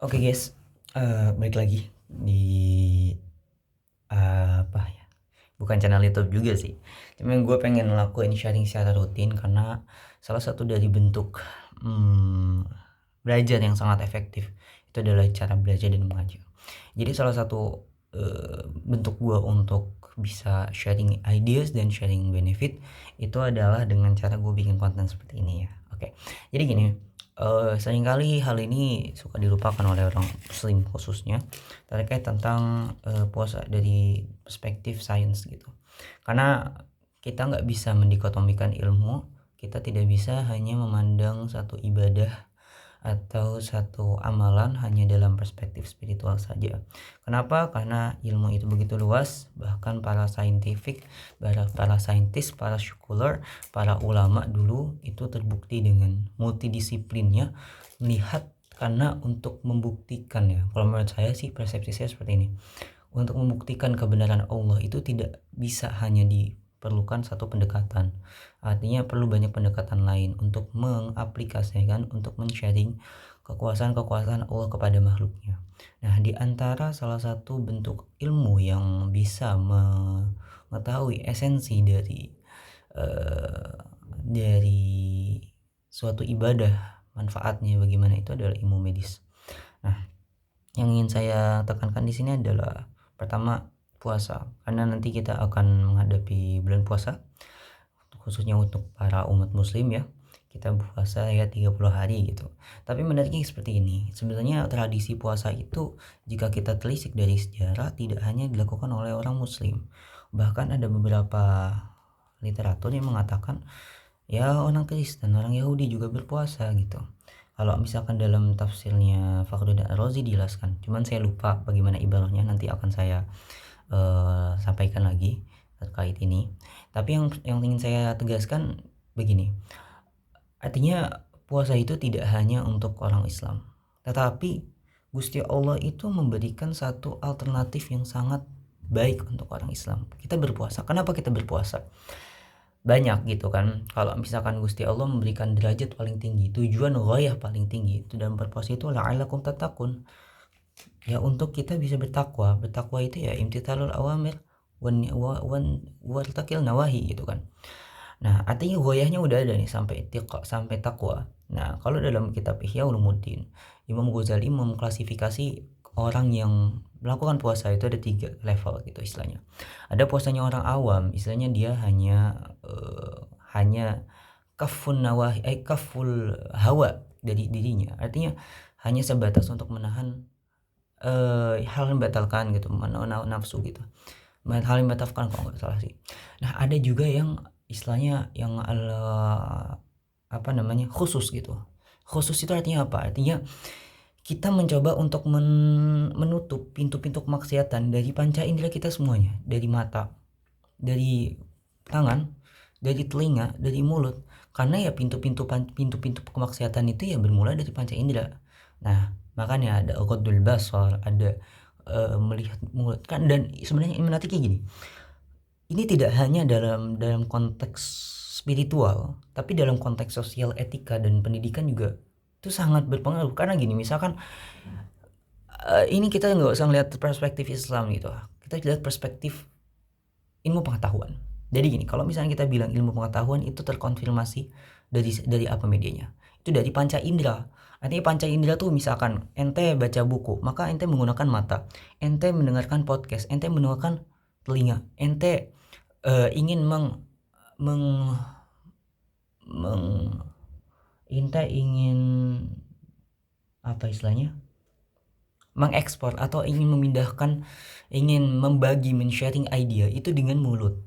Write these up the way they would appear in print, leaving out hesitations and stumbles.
Oke guys, balik lagi di apa ya? Bukan channel YouTube juga sih. Cuman gue pengen ngelakuin sharing secara rutin karena salah satu dari bentuk belajar yang sangat efektif itu adalah cara belajar dan mengajar. Jadi salah satu bentuk gue untuk bisa sharing ideas dan sharing benefit itu adalah dengan cara gue bikin konten seperti ini ya. Oke, jadi gini. Seringkali hal ini suka dilupakan oleh orang muslim khususnya terkait tentang puasa dari perspektif sains gitu. Karena kita nggak bisa mendikotomikan ilmu, kita tidak bisa hanya memandang satu ibadah atau satu amalan hanya dalam perspektif spiritual saja. Kenapa? Karena ilmu itu begitu luas, bahkan para saintifik, para saintis, para sekuler, para ulama dulu itu terbukti dengan multidisiplinnya melihat, karena untuk membuktikan ya, kalau menurut saya sih persepsi saya seperti ini. Untuk membuktikan kebenaran Allah itu tidak bisa hanya diperlukan satu pendekatan. Artinya perlu banyak pendekatan lain untuk mengaplikasikan, untuk men-sharing kekuasaan-kekuasaan Allah kepada makhluknya. Nah, di antara salah satu bentuk ilmu yang bisa mengetahui esensi eh, dari suatu ibadah, manfaatnya bagaimana, itu adalah ilmu medis. Nah, yang ingin saya tekankan di sini adalah pertama, puasa. Karena nanti kita akan menghadapi bulan puasa, khususnya untuk para umat muslim ya. Kita puasa ya 30 hari gitu. Tapi menariknya seperti ini. Sebenarnya tradisi puasa itu jika kita telisik dari sejarah tidak hanya dilakukan oleh orang muslim. Bahkan ada beberapa literatur yang mengatakan ya orang Kristen, orang Yahudi juga berpuasa gitu. Kalau misalkan dalam tafsirnya Fakhruddin Ar-Razi dijelaskan, cuman saya lupa bagaimana ibarahnya, nanti akan saya sampaikan lagi terkait ini. Tapi yang ingin saya tegaskan begini, artinya puasa itu tidak hanya untuk orang Islam, tetapi Gusti Allah itu memberikan satu alternatif yang sangat baik untuk orang Islam. Kita berpuasa. Kenapa kita berpuasa? Banyak gitu kan. Kalau misalkan Gusti Allah memberikan derajat paling tinggi, tujuan ghayah paling tinggi itu dalam berpuasa itu la'allakum tattaqun, ya untuk kita bisa bertakwa. Bertakwa itu ya imtithalul awamir wartakil nawahi gitu kan. Nah, artinya ghayahnya udah ada nih, sampai sampai takwa. Nah, kalau dalam kitab Ihya Ulumuddin, Imam Ghazali mengklasifikasi orang yang melakukan puasa itu ada 3 level gitu istilahnya. Ada puasanya orang awam, istilahnya dia hanya kafun nawahi, kaful hawa dari dirinya. Artinya hanya sebatas untuk menahan hal yang membatalkan gitu, menahan nafsu gitu. Hal yang membatalkan kalau nggak salah sih. Nah, ada juga yang istilahnya yang khusus gitu. Khusus itu artinya apa? Artinya kita mencoba untuk menutup pintu-pintu kemaksiatan dari panca indera kita semuanya, dari mata, dari tangan, dari telinga, dari mulut. Karena ya pintu-pintu kemaksiatan itu ya bermula dari panca indera. Nah, makanya ada ghadul basar, ada melihat mulut kan. Dan sebenarnya menariknya gini, ini tidak hanya dalam konteks spiritual, tapi dalam konteks sosial, etika, dan pendidikan juga itu sangat berpengaruh. Karena gini, misalkan ini kita nggak usah ngeliat perspektif Islam gitu, kita lihat perspektif ilmu pengetahuan. Jadi gini, kalau misalnya kita bilang ilmu pengetahuan itu terkonfirmasi dari apa medianya, itu dari panca indera. Artinya panca indera tuh misalkan ente baca buku, maka ente menggunakan mata, ente mendengarkan podcast, ente mendengarkan telinga, ente ingin ente ingin apa istilahnya, mengekspor atau ingin memindahkan, ingin membagi, men-sharing idea itu dengan mulut.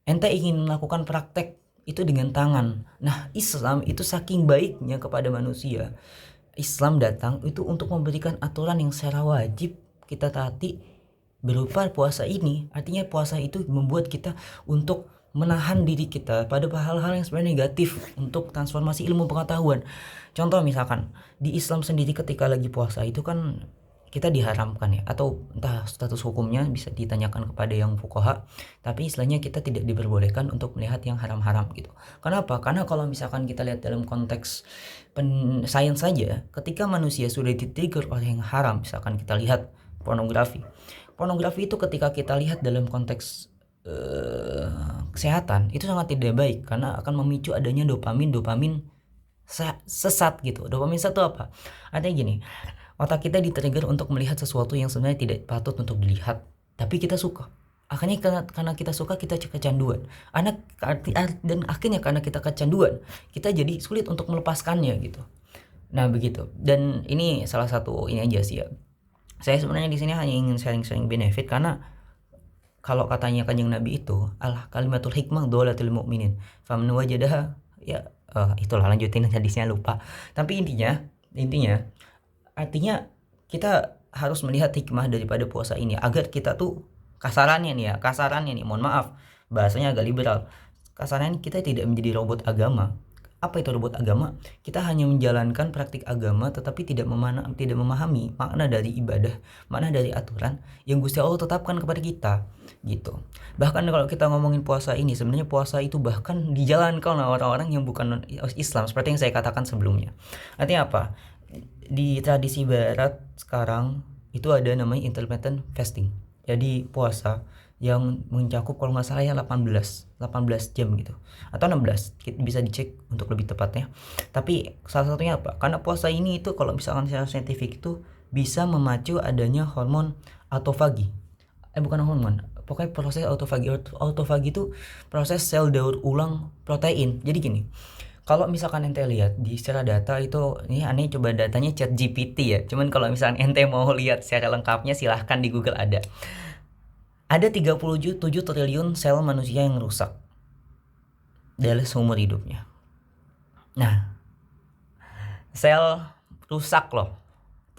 Ente ingin melakukan praktek itu dengan tangan. Nah, Islam itu saking baiknya kepada manusia, Islam datang itu untuk memberikan aturan yang secara wajib kita taati berupa puasa ini. Artinya puasa itu membuat kita untuk menahan diri kita pada hal-hal yang sebenarnya negatif untuk transformasi ilmu pengetahuan. Contoh misalkan di Islam sendiri ketika lagi puasa itu kan kita diharamkan ya, atau entah status hukumnya bisa ditanyakan kepada yang fuqaha, tapi istilahnya kita tidak diperbolehkan untuk melihat yang haram-haram gitu. Kenapa? Karena kalau misalkan kita lihat dalam konteks sains saja, ketika manusia sudah di-trigger oleh yang haram, misalkan kita lihat pornografi. Pornografi itu ketika kita lihat dalam konteks kesehatan itu sangat tidak baik, karena akan memicu adanya dopamin sesat gitu. Dopamin sesat itu apa? Artinya gini, otak kita di-trigger untuk melihat sesuatu yang sebenarnya tidak patut untuk dilihat, tapi kita suka. Akhirnya karena kita suka, kita kecanduan. Dan akhirnya karena kita kecanduan, kita jadi sulit untuk melepaskannya gitu. Nah begitu. Dan ini salah satu ini aja sih ya. Saya sebenarnya di sini hanya ingin sharing-sharing benefit, karena kalau katanya Kanjeng Nabi itu kalimatul hikmah dholatul mu'minin faman wajadaha, ya itulah, lanjutin hadisnya lupa. Tapi intinya artinya kita harus melihat hikmah daripada puasa ini, agar kita tuh kasarannya nih, mohon maaf bahasanya agak liberal, kasarannya kita tidak menjadi robot agama. Apa itu robot agama? Kita hanya menjalankan praktik agama, tetapi tidak memahami makna dari ibadah, makna dari aturan yang Gusti Allah tetapkan kepada kita gitu. Bahkan kalau kita ngomongin puasa ini, sebenarnya puasa itu bahkan dijalankan oleh orang-orang yang bukan Islam, seperti yang saya katakan sebelumnya. Artinya apa? Di tradisi barat sekarang itu ada namanya intermittent fasting. Jadi puasa yang mencakup kalau nggak salah ya 18 jam gitu, atau 16, bisa dicek untuk lebih tepatnya. Tapi salah satunya apa? Karena puasa ini itu kalau misalkan secara saintifik itu bisa memacu adanya hormon autofagi. Bukan hormon, pokoknya proses autofagi. Autofagi itu proses sel daur ulang protein. Jadi gini, kalau misalkan ente lihat di secara data itu, ini aneh coba datanya ChatGPT ya. Cuman kalau misalkan ente mau lihat secara lengkapnya, silahkan di Google ada. Ada 37 triliun sel manusia yang rusak dalam seumur hidupnya. Nah, sel rusak loh,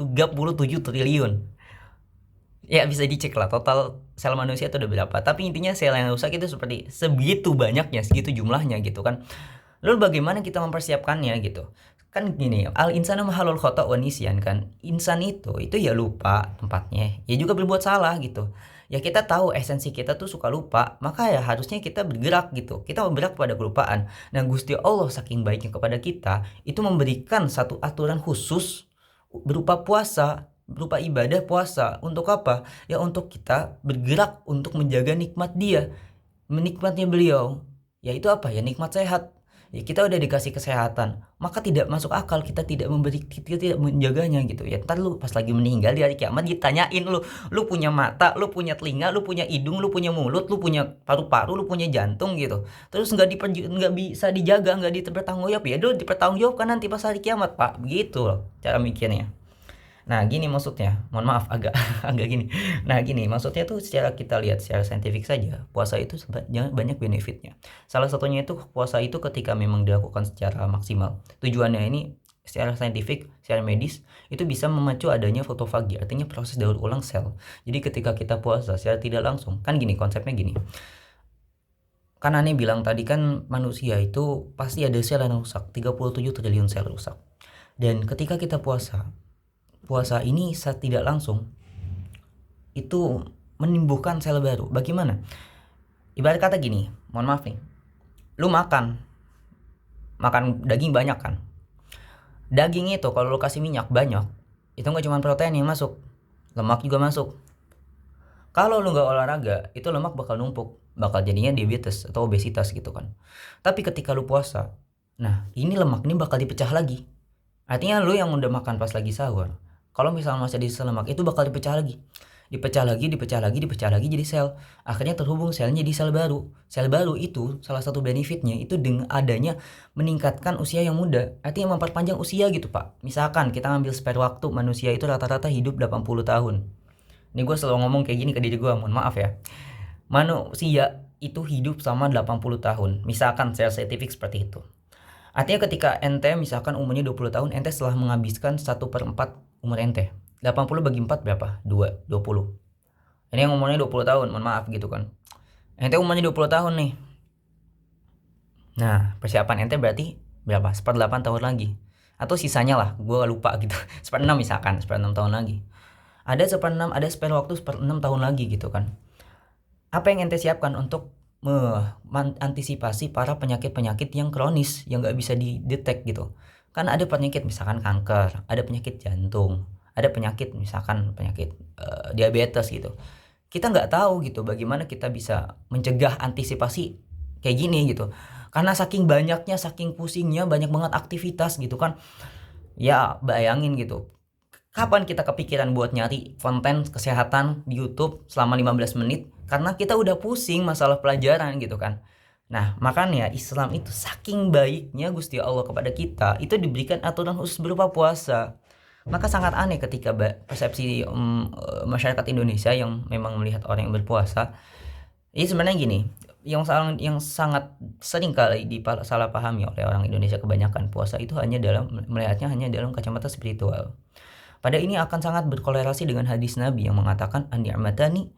37 triliun. Ya bisa dicek lah total sel manusia itu udah berapa. Tapi intinya sel yang rusak itu seperti segitu banyaknya, segitu jumlahnya gitu kan. Lalu bagaimana kita mempersiapkannya gitu? Kan gini, al insanu mahalul khata wa nisyan kan. Insan itu ya lupa tempatnya, ya juga berbuat salah gitu. Ya kita tahu esensi kita tuh suka lupa, maka ya harusnya kita bergerak gitu. Kita bergerak pada kelupaan. Nah, Gusti Allah saking baiknya kepada kita, itu memberikan satu aturan khusus berupa puasa, berupa ibadah puasa. Untuk apa? Ya untuk kita bergerak untuk menjaga nikmat Dia, menikmatnya beliau. Ya itu apa? Ya nikmat sehat. Ya kita udah dikasih kesehatan, maka tidak masuk akal kita tidak menjaganya gitu. Ya ntar lu pas lagi meninggal di hari kiamat ditanyain, lu punya mata, lu punya telinga, lu punya hidung, lu punya mulut, lu punya paru-paru, lu punya jantung gitu. Terus nggak bisa dijaga, nggak dipertanggungjawab, ya lu dipertanggungjawabkan nanti pas hari kiamat, Pak. Begitu loh cara mikirnya. Nah gini maksudnya, mohon maaf agak gini. Nah gini maksudnya tuh, secara kita lihat secara saintifik saja, puasa itu banyak benefitnya. Salah satunya itu puasa itu ketika memang dilakukan secara maksimal, tujuannya ini secara saintifik, secara medis itu bisa memacu adanya fotofagi, artinya proses daur ulang sel. Jadi ketika kita puasa secara tidak langsung, kan gini konsepnya gini. Kan aneh bilang tadi kan manusia itu pasti ada sel yang rusak, 37 triliun sel rusak. Dan ketika kita puasa ini tidak langsung itu menimbulkan sel baru. Bagaimana? Ibarat kata gini, mohon maaf nih, lu makan daging banyak kan. Daging itu kalau lu kasih minyak banyak, itu nggak cuma protein yang masuk, lemak juga masuk. Kalau lu nggak olahraga, itu lemak bakal numpuk, bakal jadinya diabetes atau obesitas gitu kan. Tapi ketika lu puasa, nah ini lemak ini bakal dipecah lagi. Artinya lu yang udah makan pas lagi sahur, kalau misalnya masih di sel lemak, itu bakal dipecah lagi jadi sel. Akhirnya terhubung selnya di sel baru. Sel baru itu salah satu benefitnya itu dengan adanya meningkatkan usia yang muda. Artinya memperpanjang usia gitu, Pak. Misalkan kita ngambil spare waktu, manusia itu rata-rata hidup 80 tahun. Ini gue selalu ngomong kayak gini ke diri gue, mohon maaf ya. Manusia itu hidup sama 80 tahun. Misalkan secara saintifik seperti itu. Artinya ketika ente misalkan umurnya 20 tahun, ente setelah menghabiskan 1/4 umur ente. 80 bagi 4 berapa? 20. Ini yang umurnya 20 tahun, mohon maaf gitu kan. Ente umurnya 20 tahun nih. Nah, persiapan ente berarti berapa? 1/8 tahun lagi. Atau sisanya lah, gue lupa gitu. 1/6 misalkan, 1/6 tahun lagi. Ada seperenam, ada spare waktu seperenam tahun lagi gitu kan. Apa yang ente siapkan untuk mengantisipasi para penyakit-penyakit yang kronis yang nggak bisa didetek gitu? Kan ada penyakit misalkan kanker, ada penyakit jantung, ada penyakit misalkan penyakit diabetes gitu. Kita nggak tahu gitu bagaimana kita bisa mencegah antisipasi kayak gini gitu. Karena saking banyaknya, saking pusingnya, banyak banget aktivitas gitu kan. Ya bayangin gitu. Kapan kita kepikiran buat nyari konten kesehatan di YouTube selama 15 menit? Karena kita udah pusing masalah pelajaran gitu kan. Nah, makanya Islam itu saking baiknya Gusti Allah kepada kita, itu diberikan aturan khusus berupa puasa. Maka sangat aneh ketika persepsi masyarakat Indonesia yang memang melihat orang yang berpuasa. Ini sebenarnya gini, yang sangat sering kali salah pahami oleh orang Indonesia kebanyakan, puasa itu melihatnya hanya dalam kacamata spiritual. Pada ini akan sangat berkolerasi dengan hadis Nabi yang mengatakan an-ni'matani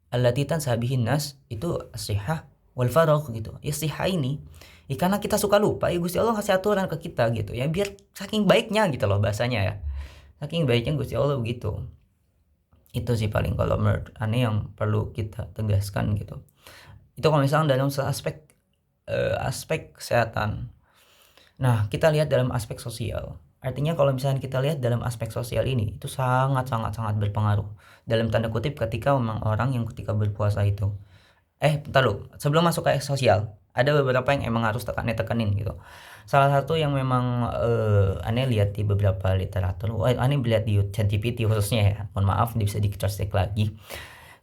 allati tansabihin nas, itu as-sihah wal faragh gitu. Ya sihah ini ya karena kita suka lupa, ya Gusti Allah kasih aturan ke kita gitu. Ya biar saking baiknya gitu loh bahasanya ya. Saking baiknya Gusti Allah begitu. Itu sih paling kalau menurut aneh yang perlu kita tegaskan gitu. Itu kalau misalnya dalam aspek kesehatan. Nah, kita lihat dalam aspek sosial. Artinya kalau misalnya kita lihat dalam aspek sosial ini, itu sangat berpengaruh. Dalam tanda kutip ketika memang orang yang ketika berpuasa itu. Bentar lu, sebelum masuk ke sosial, ada beberapa yang emang harus tekenin gitu. Salah satu yang memang aneh lihat di beberapa literatur, aneh lihat di ChatGPT khususnya ya. Mohon maaf, bisa di-cross-check lagi.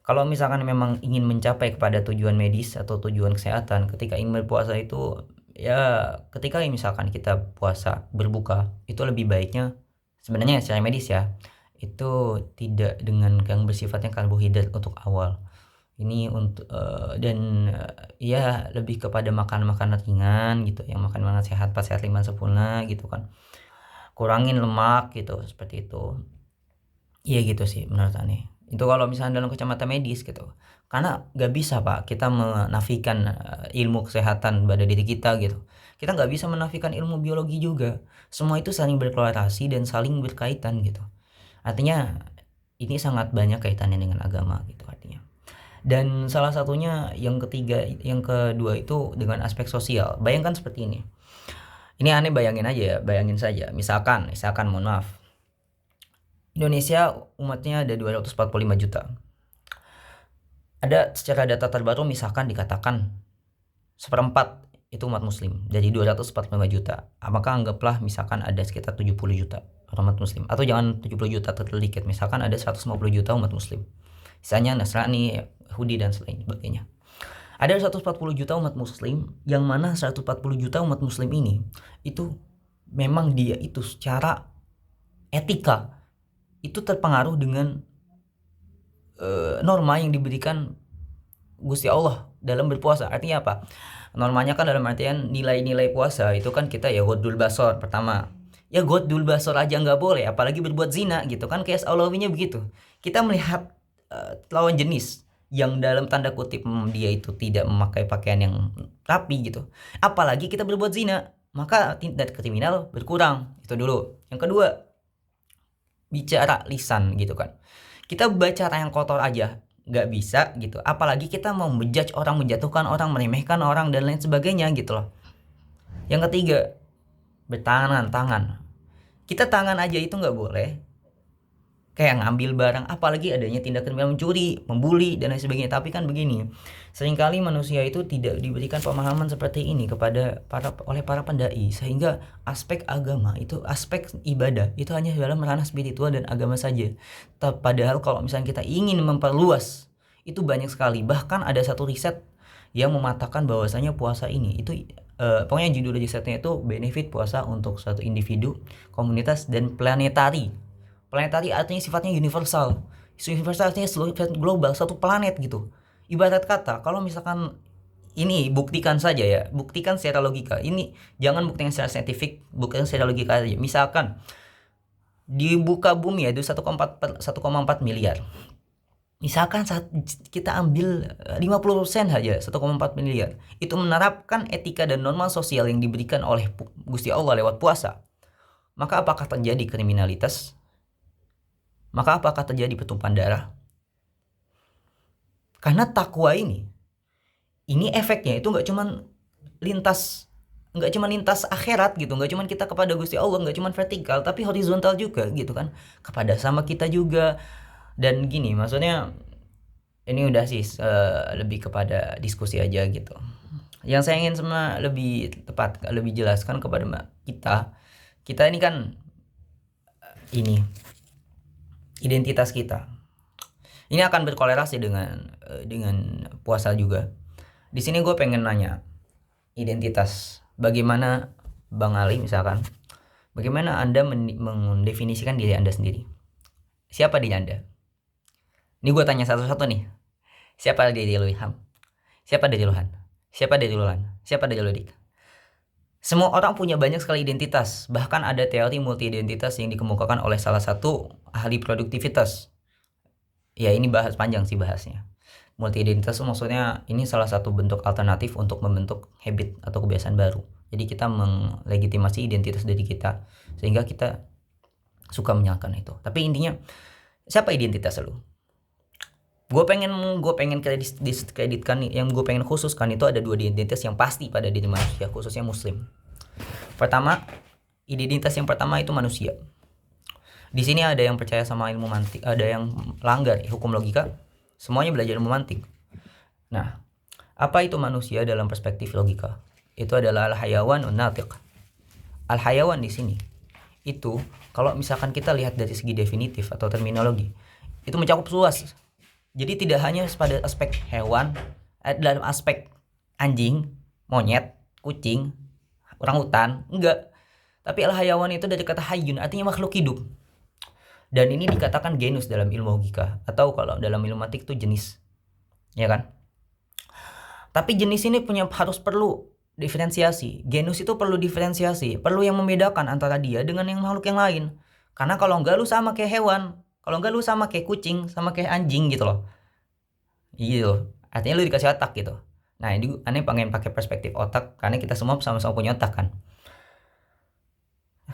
Kalau misalkan memang ingin mencapai kepada tujuan medis atau tujuan kesehatan, ketika ingin berpuasa itu ya ketika misalkan kita puasa berbuka itu lebih baiknya sebenarnya secara medis ya itu tidak dengan yang bersifatnya karbohidrat untuk awal ini untuk dan ya lebih kepada makanan ringan gitu yang makan sehat pas sehat lima sempurna gitu kan, kurangin lemak gitu seperti itu. Iya gitu sih menurut aneh. Itu kalau misalnya dalam kacamata medis gitu. Karena gak bisa Pak kita menafikan ilmu kesehatan pada diri kita gitu. Kita gak bisa menafikan ilmu biologi juga. Semua itu saling berkorelasi dan saling berkaitan gitu. Artinya ini sangat banyak kaitannya dengan agama gitu artinya. Dan salah satunya yang kedua itu dengan aspek sosial. Bayangkan seperti ini. Ini aneh bayangin aja ya, bayangin saja. Misalkan mohon maaf. Indonesia umatnya ada 245 juta. Ada secara data terbaru misalkan dikatakan seperempat itu umat muslim. Jadi 245 juta. Maka anggaplah misalkan ada sekitar 70 juta umat muslim. Atau jangan 70 juta terlalu dikit. Misalkan ada 150 juta umat muslim. Misalnya Nasrani, Yahudi dan sebagainya. Ada 140 juta umat muslim yang mana 140 juta umat muslim ini itu memang dia itu secara etika itu terpengaruh dengan norma yang diberikan Gusti Allah dalam berpuasa. Artinya apa? Normanya kan dalam artian nilai-nilai puasa itu kan kita ya ghaddul basar pertama. Ya ghaddul basar aja nggak boleh, apalagi berbuat zina gitu kan, kayak Allahinya begitu. Kita melihat lawan jenis yang dalam tanda kutip dia itu tidak memakai pakaian yang rapi gitu. Apalagi kita berbuat zina, maka tindak kriminal berkurang. Itu dulu. Yang kedua, bicara lisan gitu kan. Kita baca yang kotor aja nggak bisa gitu, apalagi kita mau menjudge orang, menjatuhkan orang, meremehkan orang dan lain sebagainya gitu loh. Yang ketiga, tangan. Kita tangan aja itu nggak boleh kayak ngambil barang, apalagi adanya tindakan mencuri, membuli dan lain sebagainya. Tapi kan begini, seringkali manusia itu tidak diberikan pemahaman seperti ini oleh para pendai, sehingga aspek agama itu, aspek ibadah itu hanya dalam ranah spiritual dan agama saja. Padahal kalau misalnya kita ingin memperluas, itu banyak sekali. Bahkan ada satu riset yang mematakan bahwasanya puasa ini itu pokoknya judul risetnya itu benefit puasa untuk suatu individu, komunitas dan planetari. Planetari artinya sifatnya universal. Universal artinya seluruh global, satu planet gitu. Ibarat kata, kalau misalkan ini buktikan saja ya, buktikan secara logika. Ini jangan buktikan secara saintifik, buktikan secara logika aja. Misalkan di muka bumi ada 1,4 miliar. Misalkan saat kita ambil 50% saja 1,4 miliar. Itu menerapkan etika dan norma sosial yang diberikan oleh Gusti Allah lewat puasa. Maka apakah terjadi kriminalitas? maka apakah terjadi pertumpahan darah? Karena takwa ini efeknya itu nggak cuman lintas akhirat gitu, nggak cuman kita kepada Gusti Allah, nggak cuman vertikal, tapi horizontal juga gitu kan, kepada sama kita juga. Dan gini, maksudnya ini udah sih lebih kepada diskusi aja gitu. Yang saya ingin lebih tepat, lebih jelaskan kepada kita ini kan ini identitas kita. Ini akan berkorelasi dengan puasa juga. Di sini gue pengen nanya identitas. Bagaimana Bang Ali misalkan, bagaimana Anda mendefinisikan diri Anda sendiri? Siapa diri Anda? Ini gue tanya satu-satu nih. Siapa diri lu, Ilham? Siapa diri Luhan? Siapa diri Lulan? Siapa diri Ludik? Semua orang punya banyak sekali identitas. Bahkan ada teori multi identitas yang dikemukakan oleh salah satu ahli produktivitas. Ya ini bahas panjang sih bahasnya. Multi identitas maksudnya ini salah satu bentuk alternatif untuk membentuk habit atau kebiasaan baru. Jadi kita melegitimasi identitas diri kita sehingga kita suka menyalahkan itu. Tapi intinya siapa identitas lu? Gue pengen diskreditkan, yang gue pengen khususkan itu ada dua identitas yang pasti pada diri manusia, khususnya muslim. Pertama, identitas yang pertama itu manusia. Di sini ada yang percaya sama ilmu mantik, ada yang langgar hukum logika. Semuanya belajar ilmu mantik. Nah, apa itu manusia dalam perspektif logika? Itu adalah al-hayawan un-natiq. Al-hayawan di sini itu kalau misalkan kita lihat dari segi definitif atau terminologi, itu mencakup luas. Jadi tidak hanya pada aspek hewan, dalam aspek anjing, monyet, kucing, orangutan, enggak. Tapi al-hayawan itu dari kata hayyun, artinya makhluk hidup. Dan ini dikatakan genus dalam ilmu logika, atau kalau dalam ilmu mantik itu jenis, ya kan? Tapi jenis ini harus perlu diferensiasi. Genus itu perlu diferensiasi, perlu yang membedakan antara dia dengan yang makhluk yang lain. Karena kalau enggak lu sama kayak hewan, kalau enggak lu sama kayak kucing, sama kayak anjing gitu loh. Gitu. Artinya lu dikasih otak gitu. Nah ini aneh pengen pakai perspektif otak karena kita semua sama-sama punya otak kan.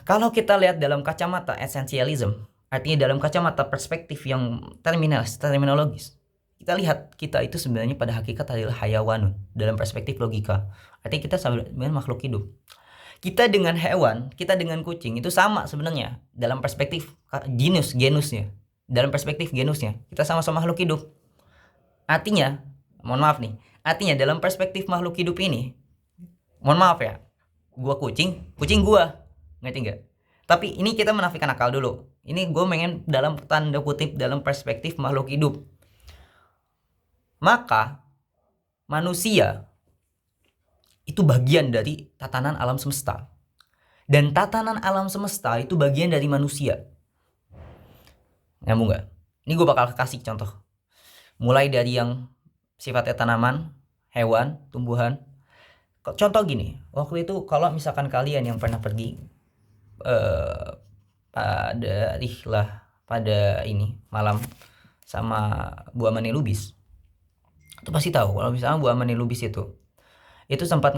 Kalau kita lihat dalam kacamata esensialism, artinya dalam kacamata perspektif yang terminologis, kita lihat kita itu sebenarnya pada hakikat adalah hayawanun dalam perspektif logika. Artinya kita sebenarnya makhluk hidup. Kita dengan hewan, kita dengan kucing itu sama sebenarnya dalam perspektif genusnya. Dalam perspektif genusnya, kita sama-sama makhluk hidup. Artinya, mohon maaf nih, artinya dalam perspektif makhluk hidup ini, mohon maaf ya, gua kucing gua, ngerti nggak? Tapi ini kita menafikan akal dulu. Ini gue pengen dalam tanda kutip dalam perspektif makhluk hidup. Maka manusia itu bagian dari tatanan alam semesta. Dan tatanan alam semesta itu bagian dari manusia. Nyambung gak? Ini gue bakal kasih contoh. Mulai dari yang sifatnya tanaman, hewan, tumbuhan. Contoh gini, waktu itu kalau misalkan kalian yang pernah pergi pada ini malam sama Bu Amani Lubis, itu pasti tahu kalau misalnya Bu Amani Lubis itu sempat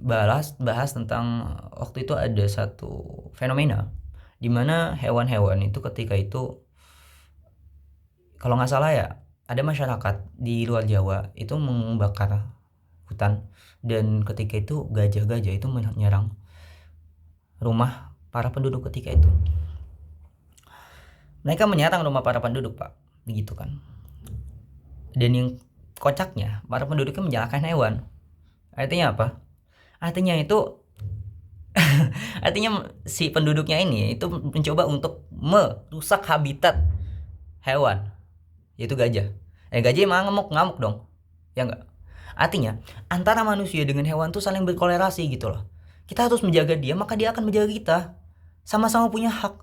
bahas tentang waktu itu ada satu fenomena di mana hewan-hewan itu ketika itu kalau nggak salah ya ada masyarakat di luar Jawa itu membakar hutan dan ketika itu gajah-gajah itu menyerang rumah para penduduk ketika itu. Mereka menyerang rumah para penduduk, Pak. Begitu kan. Dan yang kocaknya, para penduduknya menyalahkan hewan. Artinya apa? Artinya itu artinya si penduduknya ini itu mencoba untuk merusak habitat hewan, yaitu gajah. Gajah emang ngamuk dong. Ya enggak? Artinya antara manusia dengan hewan tuh saling berkolerasi gitu loh. Kita harus menjaga dia, maka dia akan menjaga kita. Sama-sama punya hak.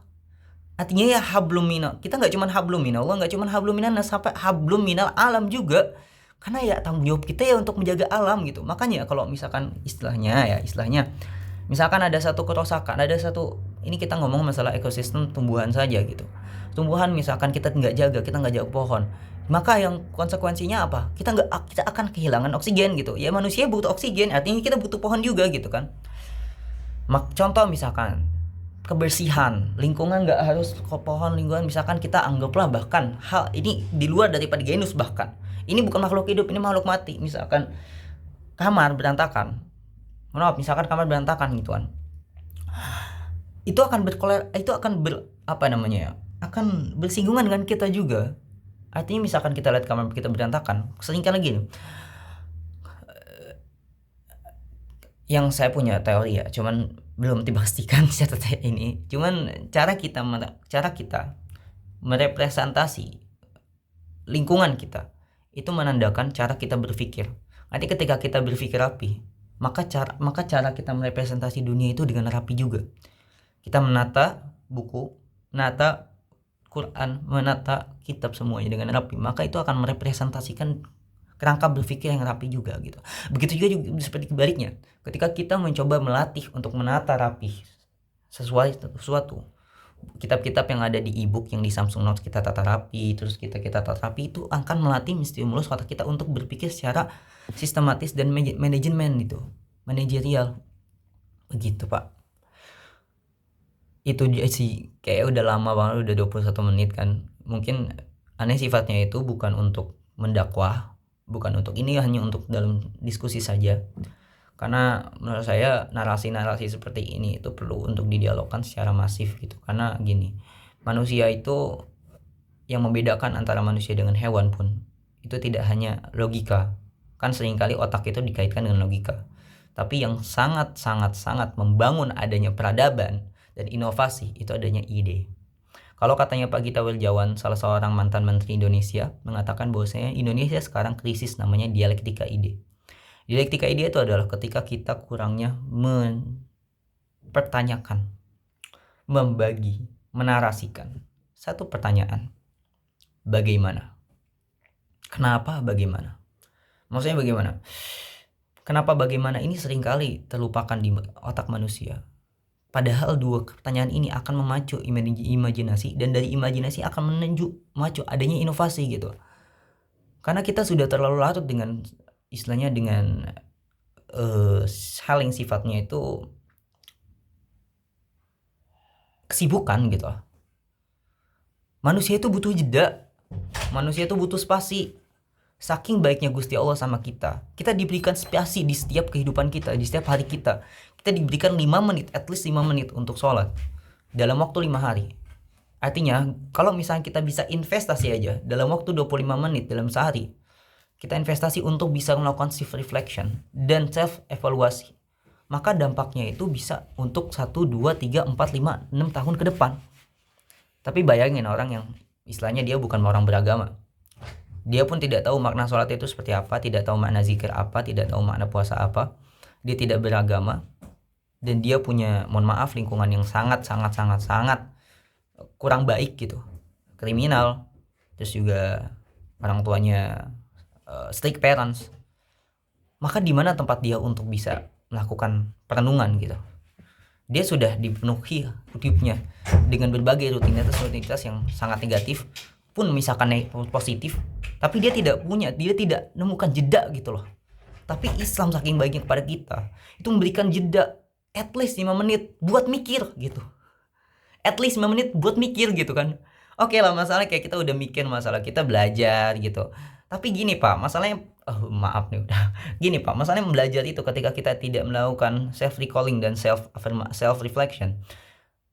Artinya ya hablum minal. Kita nggak cuma hablum minal Allah, nggak cuma hablum minas, sampai hablum minal alam juga. Karena ya tanggung jawab kita ya untuk menjaga alam gitu. Makanya kalau misalkan istilahnya, misalkan ada satu kerusakan, ini kita ngomong masalah ekosistem tumbuhan saja gitu. Tumbuhan misalkan kita nggak jaga pohon, maka yang konsekuensinya apa? Kita akan kehilangan oksigen gitu. Ya manusia butuh oksigen, artinya kita butuh pohon juga gitu kan. Contoh misalkan kebersihan lingkungan, nggak harus pohon lingkungan. Misalkan kita anggaplah bahkan hal ini di luar daripada genus, bahkan ini bukan makhluk hidup, ini makhluk mati. Misalkan kamar berantakan, misalkan kamar berantakan gitu kan, itu akan akan bersinggungan dengan kita juga. Artinya misalkan kita lihat kamar kita berantakan, seringkali gini, yang saya punya teori ya, cuman belum dipastikan secara ini, cuman cara kita merepresentasi lingkungan kita itu menandakan cara kita berpikir. Nanti ketika kita berpikir rapi, maka cara kita merepresentasi dunia itu dengan rapi juga. Kita menata buku, menata Quran, menata kitab semuanya dengan rapi, maka itu akan merepresentasikan kerangka berpikir yang rapi juga gitu. Begitu juga seperti kebaliknya, ketika kita mencoba melatih untuk menata rapi sesuatu, kitab-kitab yang ada di ebook yang di Samsung Notes kita tata rapi, terus kita tata rapi, itu akan melatih stimulus otak kita untuk berpikir secara sistematis dan manajemen itu, manajerial begitu Pak. Itu dia sih, kayak udah lama banget, udah 21 menit kan. Mungkin aneh sifatnya itu bukan untuk mendakwah, bukan untuk ini, hanya untuk dalam diskusi saja. Karena menurut saya narasi-narasi seperti ini itu perlu untuk didialogkan secara masif gitu. Karena gini, manusia itu, yang membedakan antara manusia dengan hewan pun itu tidak hanya logika. Kan seringkali otak itu dikaitkan dengan logika. Tapi yang sangat membangun adanya peradaban dan inovasi itu adanya ide. Kalau katanya Pak Gita Wirjawan, salah seorang mantan Menteri Indonesia, mengatakan bahwasanya Indonesia sekarang krisis namanya dialektika ide. Dialektika ide itu adalah ketika kita kurangnya mempertanyakan, membagi, menarasikan satu pertanyaan. Bagaimana? Kenapa bagaimana? Maksudnya bagaimana? Kenapa bagaimana ini seringkali terlupakan di otak manusia. Padahal dua pertanyaan ini akan memacu imajinasi, dan dari imajinasi akan memacu adanya inovasi gitu. Karena kita sudah terlalu larut dengan istilahnya dengan hal yang sifatnya itu kesibukan gitu. Manusia itu butuh jeda, manusia itu butuh spasi. Saking baiknya Gusti Allah sama kita, kita diberikan spasi di setiap kehidupan kita, di setiap hari kita. Kita diberikan 5 menit, at least 5 menit untuk sholat dalam waktu 5 hari. Artinya kalau misalnya kita bisa investasi aja dalam waktu 25 menit dalam sehari, kita investasi untuk bisa melakukan self reflection dan self evaluasi, maka dampaknya itu bisa untuk 1, 2, 3, 4, 5, 6 tahun ke depan. Tapi bayangin orang yang istilahnya dia bukan orang beragama, dia pun tidak tahu makna sholat itu seperti apa, tidak tahu makna zikir apa, tidak tahu makna puasa apa, dia tidak beragama, dan dia punya, mohon maaf, lingkungan yang sangat kurang baik gitu, kriminal, terus juga orang tuanya strict parents. Maka di mana tempat dia untuk bisa melakukan perenungan gitu? Dia sudah dipenuhi hidupnya dengan berbagai rutinitas yang sangat negatif, pun misalkan positif, tapi dia tidak menemukan jeda gitu loh. Tapi Islam saking baiknya kepada kita, itu memberikan jeda at least 5 menit buat mikir gitu. At least 5 menit buat mikir gitu kan. Oke lah, masalah kayak kita udah mikir masalah kita belajar gitu. Tapi gini Pak, masalahnya maaf nih udah. Gini Pak, masalahnya belajar itu ketika kita tidak melakukan self recalling dan self reflection,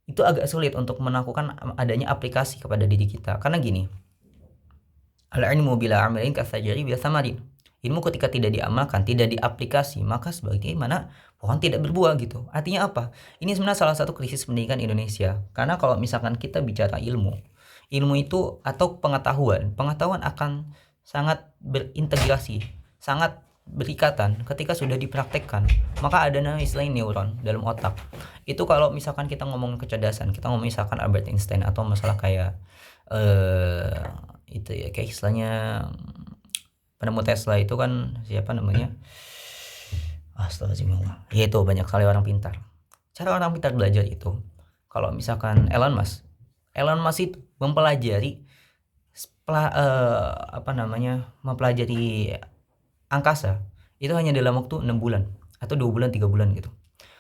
itu agak sulit untuk melakukan adanya aplikasi kepada diri kita. Karena gini, al-ilmu bila amalin kasajari bila samarin. Ilmu ketika tidak diamalkan, tidak diaplikasi, maka sebagaimana pohon tidak berbuah gitu. Artinya apa? Ini sebenarnya salah satu krisis pendidikan Indonesia. Karena kalau misalkan kita bicara ilmu itu atau pengetahuan akan sangat berintegrasi, sangat berikatan ketika sudah dipraktekkan. Maka ada istilahnya neuron dalam otak. Itu kalau misalkan kita ngomong kecerdasan, kita ngomong misalkan Albert Einstein atau masalah kayak itu ya, kayak istilahnya penemu Tesla itu kan siapa namanya? Astagfirullah. Ya itu banyak sekali orang pintar. Cara orang pintar belajar itu, kalau misalkan Elon Musk itu mempelajari mempelajari angkasa itu hanya dalam waktu 6 bulan atau 2 bulan 3 bulan gitu.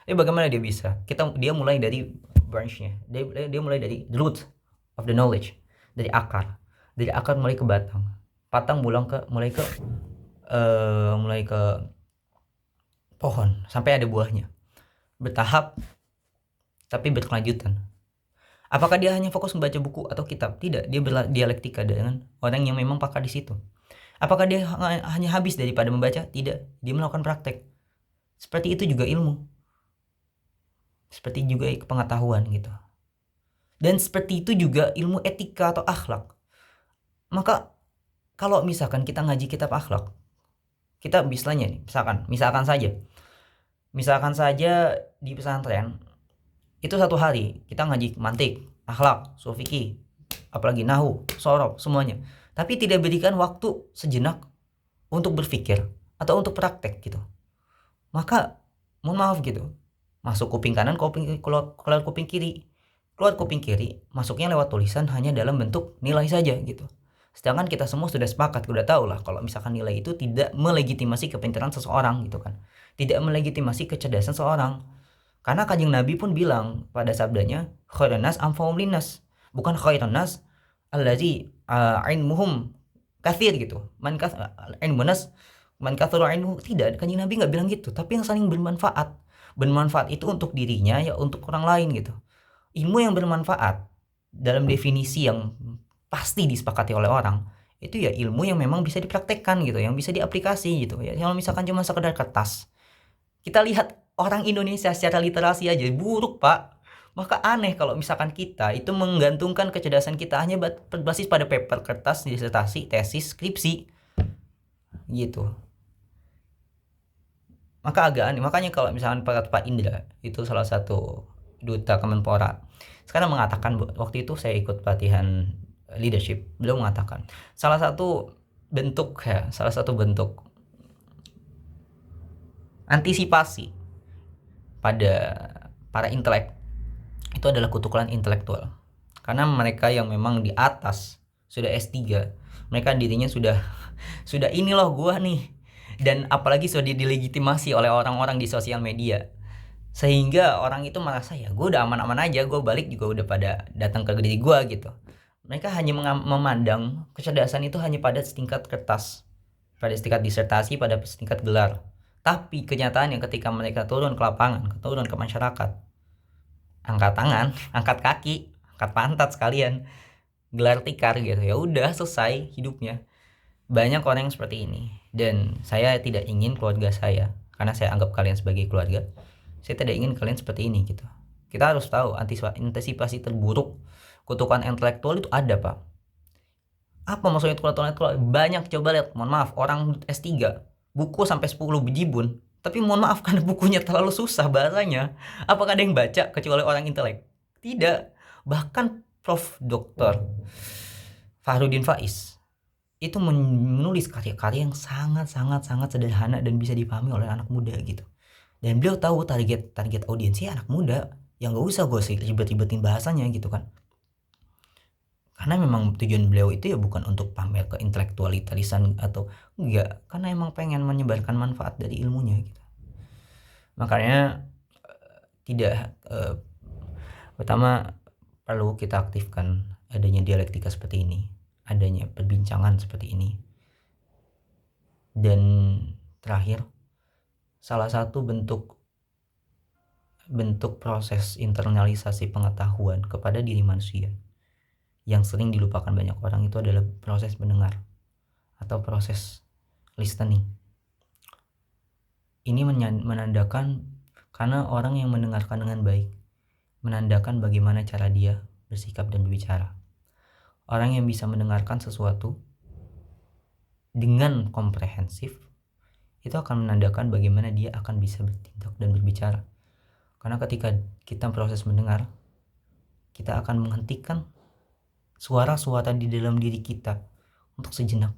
Bagaimana dia bisa? Dia mulai dari branch-nya. Dia mulai dari the root of the knowledge, dari akar mulai ke batang mulai ke pohon sampai ada buahnya, bertahap tapi berkelanjutan. Apakah dia hanya fokus membaca buku atau kitab? Tidak, dia berdialektika dengan orang yang memang pakar di situ. Apakah dia hanya habis daripada membaca? Tidak, dia melakukan praktek. Seperti itu juga ilmu, seperti juga pengetahuan gitu. Dan seperti itu juga ilmu etika atau akhlak. Maka kalau misalkan kita ngaji kitab akhlak, kita misalnya nih, misalkan saja di pesantren itu satu hari kita ngaji mantik, akhlak, ushul fikih, apalagi nahu, shorof, semuanya. Tapi tidak berikan waktu sejenak untuk berpikir atau untuk praktek gitu. Maka mohon maaf gitu, masuk kuping kanan, keluar kuping kiri. Keluar kuping kiri, masuknya lewat tulisan hanya dalam bentuk nilai saja gitu. Sedangkan kita semua sudah sepakat, udah tahu lah kalau misalkan nilai itu tidak melegitimasi kepintaran seseorang gitu kan. Tidak melegitimasi kecerdasan seseorang. Karena Kanjeng Nabi pun bilang pada sabdanya, khairun nas anfa'uhum linnas. Bukan khairun nas allazi ilmuhum katsir gitu. Man ilmun nas man katsura ilmuhu, tidak. Kanjeng Nabi enggak bilang gitu, tapi yang saling bermanfaat. Bermanfaat itu untuk dirinya ya untuk orang lain gitu. Ilmu yang bermanfaat dalam definisi yang pasti disepakati oleh orang itu ya ilmu yang memang bisa dipraktekkan gitu, yang bisa diaplikasi gitu ya. Kalau misalkan cuma sekedar kertas, kita lihat orang Indonesia secara literasi aja buruk pak. Maka aneh kalau misalkan kita itu menggantungkan kecerdasan kita hanya berbasis pada paper, kertas, disertasi, tesis, skripsi gitu. Maka agak aneh. Makanya kalau misalkan Pak Indra itu salah satu duta Kemenpora sekarang mengatakan, waktu itu saya ikut pelatihan leadership, beliau mengatakan salah satu bentuk antisipasi pada para intelek itu adalah kutukan intelektual. Karena mereka yang memang di atas sudah S3, mereka dirinya sudah ini loh gua nih, dan apalagi sudah dilegitimasi oleh orang-orang di sosial media, sehingga orang itu merasa ya gue udah aman-aman aja, gue balik juga udah pada datang ke diri gue gitu. Mereka hanya memandang kecerdasan itu hanya pada setingkat kertas, pada setingkat disertasi, pada setingkat gelar. Tapi kenyataannya ketika mereka turun ke lapangan, turun ke masyarakat, angkat tangan, angkat kaki, angkat pantat sekalian, gelar tikar gitu, ya udah selesai hidupnya. Banyak orang yang seperti ini, dan saya tidak ingin keluarga saya, karena saya anggap kalian sebagai keluarga, saya tidak ingin kalian seperti ini gitu. Kita harus tahu antisipasi terburuk kutukan intelektual itu ada pak. Apa maksudnya kutukan intelektual? Banyak, coba lihat, mohon maaf, orang S3 buku sampai 10 biji bun, tapi mohon maaf karena bukunya terlalu susah bahasanya, apakah ada yang baca kecuali orang intelek? Tidak. Bahkan Prof. Dr. Fahrudin Faiz itu menulis karya-karya yang sangat sederhana dan bisa dipahami oleh anak muda gitu. Dan beliau tahu target audiensnya anak muda, yang gak usah gue ribet-ribetin bahasanya gitu kan. Karena memang tujuan beliau itu ya bukan untuk pamer ke intelektualitarisan atau enggak, karena emang pengen menyebarkan manfaat dari ilmunya gitu. Makanya pertama perlu kita aktifkan adanya dialektika seperti ini, adanya perbincangan seperti ini. Dan terakhir, salah satu bentuk proses internalisasi pengetahuan kepada diri manusia yang sering dilupakan banyak orang itu adalah proses mendengar atau proses listening. Ini menandakan karena orang yang mendengarkan dengan baik menandakan bagaimana cara dia bersikap dan berbicara. Orang yang bisa mendengarkan sesuatu dengan komprehensif itu akan menandakan bagaimana dia akan bisa bertindak dan berbicara. Karena ketika kita proses mendengar, kita akan menghentikan suara-suara di dalam diri kita untuk sejenak.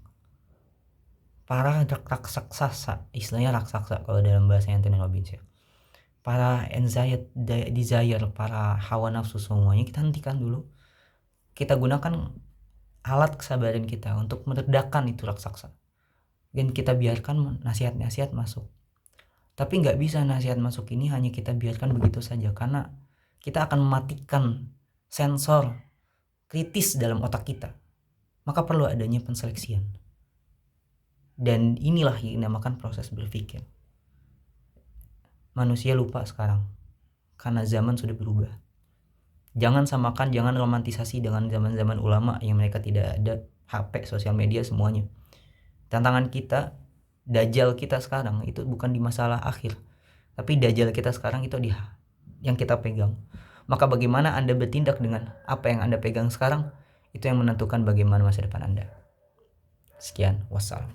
Para raksasa, istilahnya raksasa kalau dalam bahasa Anthony Robbins ya. Para desire, para hawa nafsu semuanya kita hentikan dulu. Kita gunakan alat kesabaran kita untuk meredakan itu raksasa. Dan kita biarkan nasihat-nasihat masuk. Tapi nggak bisa nasihat masuk ini hanya kita biarkan begitu saja, karena kita akan mematikan sensor kritis dalam otak kita. Maka perlu adanya penseleksian. Dan inilah yang dinamakan proses berpikir. Manusia lupa sekarang karena zaman sudah berubah. Jangan samakan, jangan romantisasi dengan zaman-zaman ulama yang mereka tidak ada HP, sosial media, semuanya. Tantangan kita, dajjal kita sekarang itu bukan di masalah akhir, tapi dajjal kita sekarang itu di yang kita pegang. Maka bagaimana Anda bertindak dengan apa yang Anda pegang sekarang, itu yang menentukan bagaimana masa depan Anda. Sekian, wassalam.